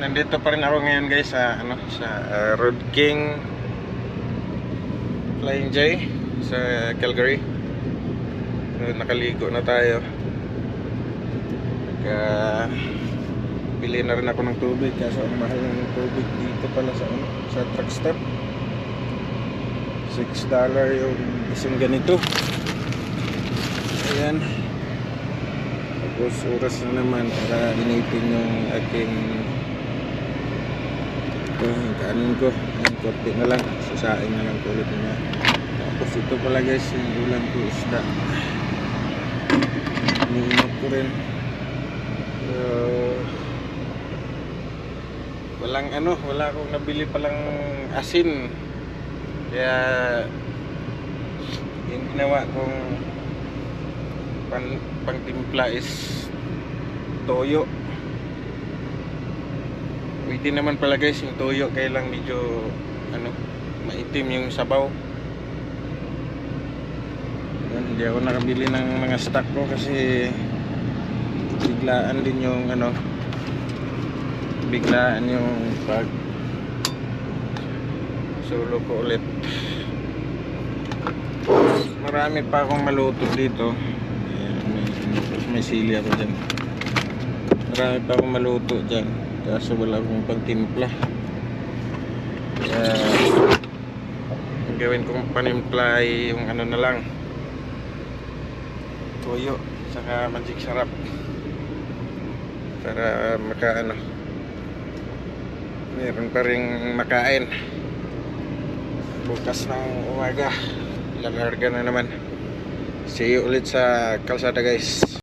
nandito pa rin ako ngayon guys sa Road King Flying J sa Calgary. Nakaligo na tayo. Pili na rin ako ng tubig kaso ang mahal ng tubig dito pala sa truck stop. $6 yung isang ganito. Ayan. Tapos oras na naman para inipin yung aking kanin ko. Ayan, korte na lang, sasain na lang ulit niya. Tapos ito pala guys yung ulam ko, isda. Iniinot ko rin. Wala akong nabili palang asin. Kaya yung ginawa kong pangtimpla is toyo. Pwede naman pala guys yung toyo, kaya lang medyo maitim yung sabaw. Hindi ako nakabili ng mga stock ko kasi biglaan din yung biglaan yung pag solo ko ulit. Marami pa akong maluto dito. May sili ako dyan. Marami pa akong maluto dyan kaso wala akong pagtimpla. Kaya ang gawin kong panimpla ay yung na lang, toyo saka magic sarap para meron pa ring makain bukas ng umaga. Lalarga na naman. See you ulit sa kalsada guys.